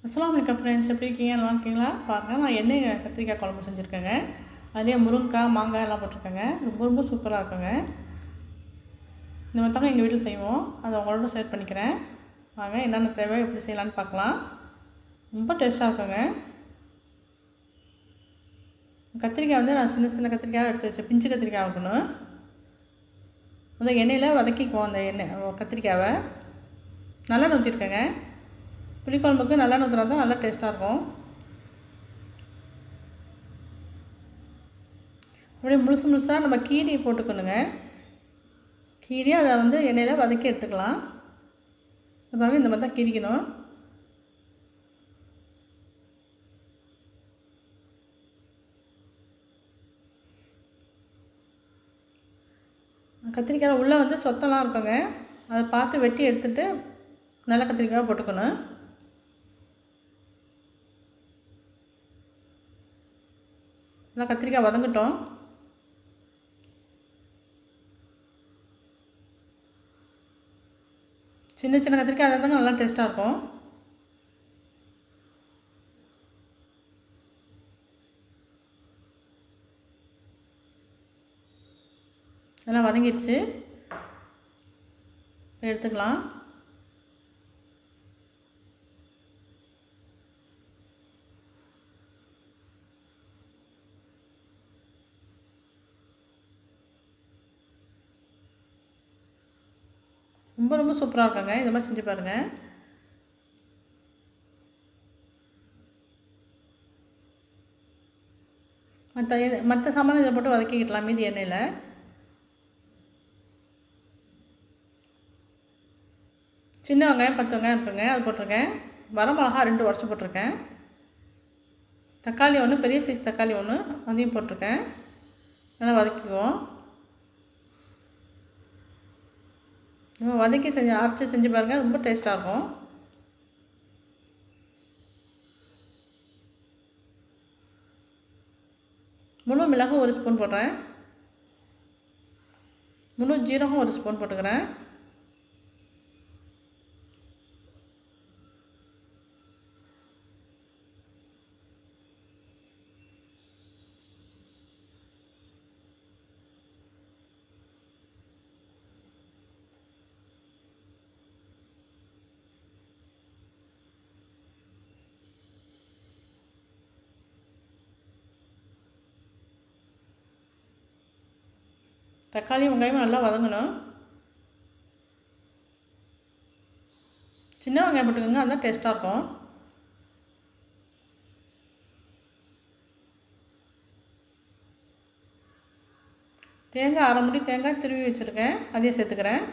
அஸ்ஸலாமு அலைக்கும் ஃப்ரெண்ட்ஸ், எப்படி இருக்கீங்க? நல்லா இருக்கீங்களா? பாருங்கள், நான் எண்ணெய் கத்திரிக்காய் குழம்பு செஞ்சுருக்கேங்க. அதுலேயே முருங்கைக்காய், மாங்காய் எல்லாம் போட்டிருக்கேங்க. ரொம்ப ரொம்ப சூப்பராக இருக்குங்க. இந்த மாதிரி தாங்க எங்கள் வீட்டில் செய்வோம். அதை உங்களோட ஷேர் பண்ணிக்கிறேன். வாங்க, என்னென்ன தேவை, எப்படி செய்யலான்னு பார்க்கலாம். ரொம்ப டேஸ்ட்டாக இருக்குங்க. கத்திரிக்காய் வந்து நான் சின்ன சின்ன கத்திரிக்காய் எடுத்து வச்சேன். பிஞ்சு கத்திரிக்காய் ஆகணும். அந்த எண்ணெயில் வதக்கிக்குவோம். அந்த எண்ணெய் கத்திரிக்காவை நல்லெண்ணெய் ஊற்றிருக்கேங்க. புளிக்குழம்புக்கு நல்லெண்ணெய் ஊற்றினா தான் நல்லா டேஸ்ட்டாக இருக்கும். அப்படியே முழுசாக நம்ம கீரி போட்டுக்கணுங்க. கீரி அதை வந்து எண்ணெயில் வதக்கி எடுத்துக்கலாம். பாருங்கள், இந்த மாதிரி தான் கீரிக்கணும். கத்திரிக்காய் உள்ளே வந்து சொத்தெல்லாம் இருக்குங்க. அதை பார்த்து வெட்டி எடுத்துகிட்டு நல்ல கத்திரிக்காய் போட்டுக்கணும். நல்லா கத்திரிக்காய் வதங்கட்டும். சின்ன சின்ன கத்திரிக்காய் அதை தாங்க நல்லா டேஸ்ட்டாக இருக்கும். நல்லா வதங்கிடுச்சு, எடுத்துக்கலாம். ரொம்ப ரொம்ப சூப்பராக இருக்குங்க. இந்த மாதிரி செஞ்சு பாருங்கள். மற்ற சாமான் இதை போட்டு வதக்கிக்கிடலாம் மீதி எண்ணெயில். சின்ன வெங்காயம் 10 வெங்காயம் இருக்குங்க, அது போட்டிருக்கேன். வரமிளகா 2 உடச்சி போட்டிருக்கேன். தக்காளி 1, பெரிய சைஸ் தக்காளி 1, அதையும் போட்டிருக்கேன். நல்லா வதக்கிக்குவோம். நம்ம வதக்கி அரைச்சி செஞ்சு பாருங்கள், ரொம்ப டேஸ்ட்டாக இருக்கும். முழு மிளகு 1 ஸ்பூன் போடுறேன். முழு ஜீரகம் 1 ஸ்பூன் போட்டுக்கிறேன். தக்காளி வெங்காயமும் நல்லா வதங்கணும். சின்ன வெங்காயம் போட்டுக்கோங்க, அதுதான் டேஸ்ட்டாக இருக்கும். தேங்காய் 1/2 மூடி தேங்காய் திருவி வச்சுருக்கேன், அதையும் சேர்த்துக்கிறேன்.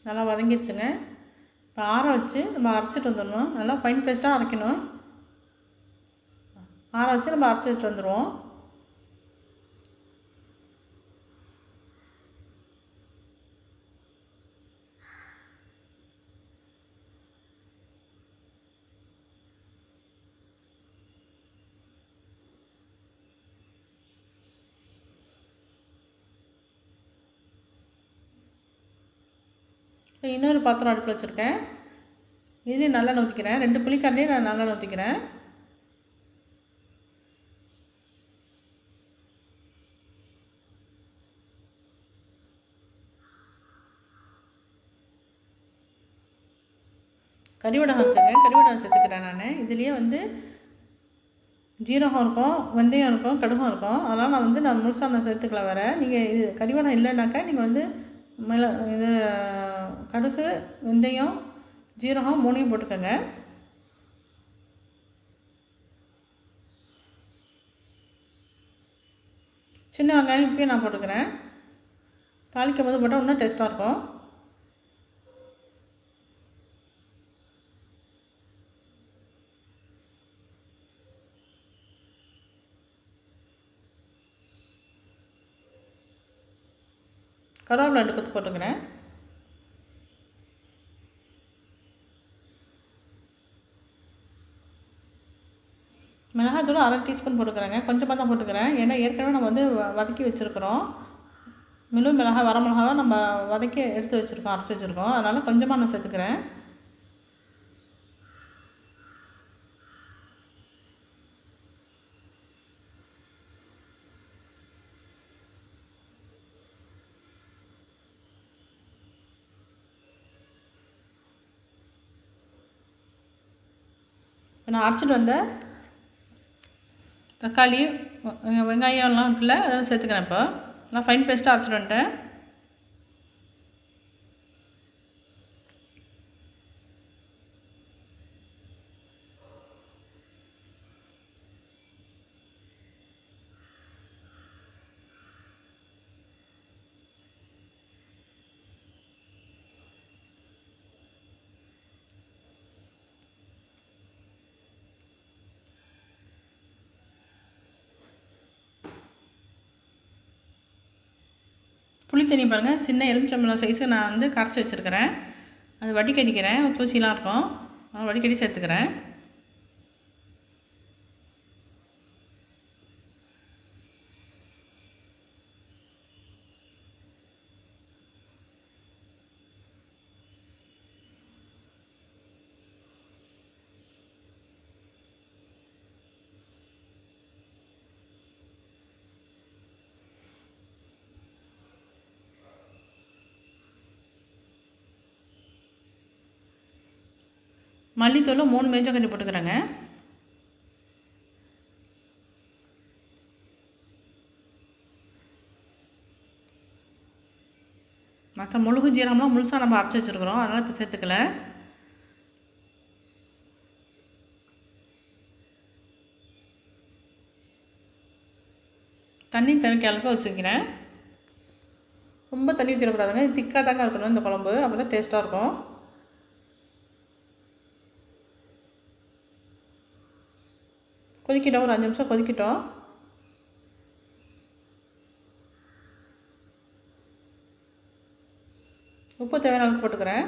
நல்லா வதங்கிடுச்சுங்க. இப்போ ஆற வச்சு நம்ம அரைச்சிட்டு வந்துடணும். நல்லா ஃபைன் பேஸ்ட்டாக அரைக்கணும். ஆற வச்சு நம்ம அரைச்சிட்டு வந்துடுவோம். இன்னொரு பாத்திரம் அடுப்பில் வச்சுருக்கேன். இதுலேயும் நல்லெண்ணெய் ஊற்றிக்கிறேன். 2 புளிக்கரண்டியும் நான் நல்லெண்ணெய் ஊற்றிக்கிறேன். கறிவடகம் இருக்குங்க, கறிவடகம் சேர்த்துக்கிறேன் நான். இதுலேயே வந்து ஜீரகம் இருக்கும், வெந்தயம் இருக்கும், கடுகும் இருக்கும். அதனால் நான் முழுசாக சேர்த்துக்கல வேறு. நீங்கள் இது கறிவடகம் இல்லைனாக்கா நீங்கள் வந்து இது கடுகு, வெந்தயம், ஜீரகம் 3 போட்டுக்கோங்க. சின்ன வெங்காயம் இப்போயும் நான் போட்டுக்கிறேன். தாளிக்கும் போது போட்டால் இன்னும் டேஸ்ட்டாக இருக்கும். கருவேப்பிலை 2 கொத்து போட்டுக்கிறேன். மிளகாத்தூள் 1/2 டீஸ்பூன் போட்டுக்கிறேங்க. கொஞ்சமாக தான் போட்டுக்கிறேன். ஏன்னா ஏற்கனவே நம்ம வந்து வதக்கி வச்சுருக்கிறோம். முழு மிளகாய் வர மிளகாவை நம்ம வதக்கி எடுத்து வச்சுருக்கோம், அரைச்சி வச்சுருக்கோம். அதனால் கொஞ்சமாக நான் சேர்த்துக்கிறேன். இப்போ நான் அரைச்சிட்டு வந்த தக்காளி வெங்காயம்லாம் இருக்குல்ல, அதெல்லாம் சேர்த்துக்கிறேன். இப்போ நான் ஃபைன் பேஸ்ட்டாக அரைச்சிட்டு வந்துட்டேன். புளி தண்ணி பாருங்கள், சின்ன எலுமிச்சம்பழம் சைஸு நான் வந்து கரைச்சி வச்சுருக்கிறேன். அது வடிகட்டிக்கிறேன். தூசிலாம் இருக்கும், வடிகட்டி சேர்த்துக்கிறேன். மல்லித்தூள் 3 மேஜக்கரண்டி போட்டுக்கிறேங்க. மற்ற மிளகு ஜீரகம்லாம் முழுசாக நம்ம அரைச்சி வச்சுருக்குறோம், அதனால் இப்போ சேர்த்துக்கல. தண்ணி தேவைக்கு அளவுக்கு வச்சுக்கிறேன். ரொம்ப தண்ணி ஊற்றிடக்கூடாதுங்க. திக்காக தாங்க இருக்கணும் இந்த குழம்பு, அப்போ தான் டேஸ்ட்டாக இருக்கும். கொதிக்கிட்டோம், ஒரு 5 நிமிஷம் கொதிக்கிட்டோம். உப்பு தேவையான அளவுக்கு போட்டுக்கிறேன்.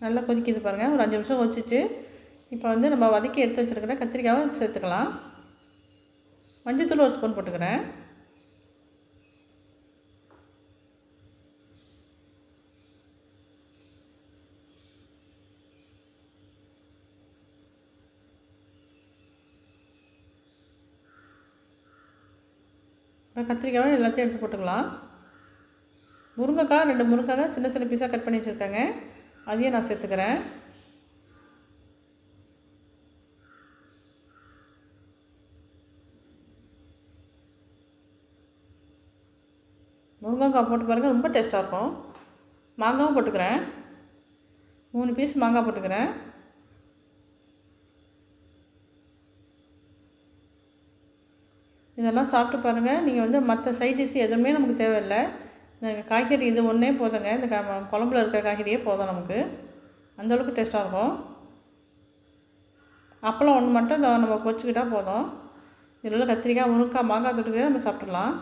நல்லா கொதிக்குது பாருங்கள். ஒரு 5 நிமிஷம் கொதிச்சிச்சு. இப்போ வந்து நம்ம வதக்கி எடுத்து வச்சுருக்கிற கத்திரிக்காவை சேர்த்துக்கலாம். மஞ்சத்தூள் 1 ஸ்பூன் போட்டுக்கிறேன். இப்போ கத்திரிக்காவை எல்லாத்தையும் எடுத்து போட்டுக்கலாம். முருங்கைக்காய் 2 முருங்கைக்காய் சின்ன சின்ன பீஸாக கட் பண்ணி வச்சுருக்கேங்க, அதையும் நான் சேர்த்துக்கிறேன். முருங்கைக்காய் போட்டு பாருங்கள், ரொம்ப டேஸ்ட்டாக இருக்கும். மாங்காவும் போட்டுக்கிறேன். 3 பீஸ் மாங்காய் போட்டுக்கிறேன். இதெல்லாம் சாப்பிட்டு பாருங்கள். நீங்கள் வந்து மற்ற சைட் டிஷ் எதுவுமே நமக்கு தேவையில்லை. இந்த காய்கறி இது ஒன்றே போதுங்க. இந்த குழம்புல இருக்கிற காய்கறியே போதும் நமக்கு, அந்தளவுக்கு டேஸ்ட்டாக இருக்கும். அப்பளம் ஒன்று மட்டும் நம்ம பொரிச்சுக்கிட்டால் போதும். இதில் உள்ள கத்திரிக்காய், முருங்கைக்காய், மாங்காய் தொட்டுக்கிட்டே நம்ம சாப்பிட்றலாம்.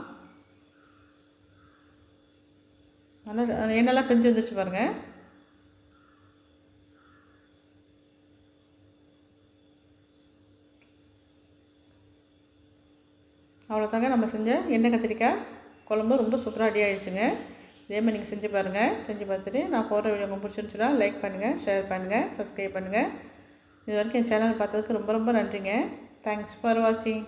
நல்லா எண்ணெய்லாம் பிரிஞ்சு வந்துருச்சு பாருங்கள். அவ்வளோதாங்க, நம்ம செஞ்ச எண்ணெய் கத்திரிக்காய் குழம்பு ரொம்ப சூப்பராக ரெடி ஆகிடுச்சுங்க. இதேமாதிரி நீங்கள் செஞ்சு பாருங்கள். செஞ்சு பார்த்துட்டு நான் போடுற வீடியோ உங்களுக்கு பிடிச்சிருந்துச்சுன்னா லைக் பண்ணுங்கள், ஷேர் பண்ணுங்கள், சப்ஸ்கிரைப் பண்ணுங்கள். இது வரைக்கும் என் சேனல் பார்த்ததுக்கு ரொம்ப ரொம்ப நன்றிங்க. தேங்க்ஸ் ஃபார் வாட்சிங்.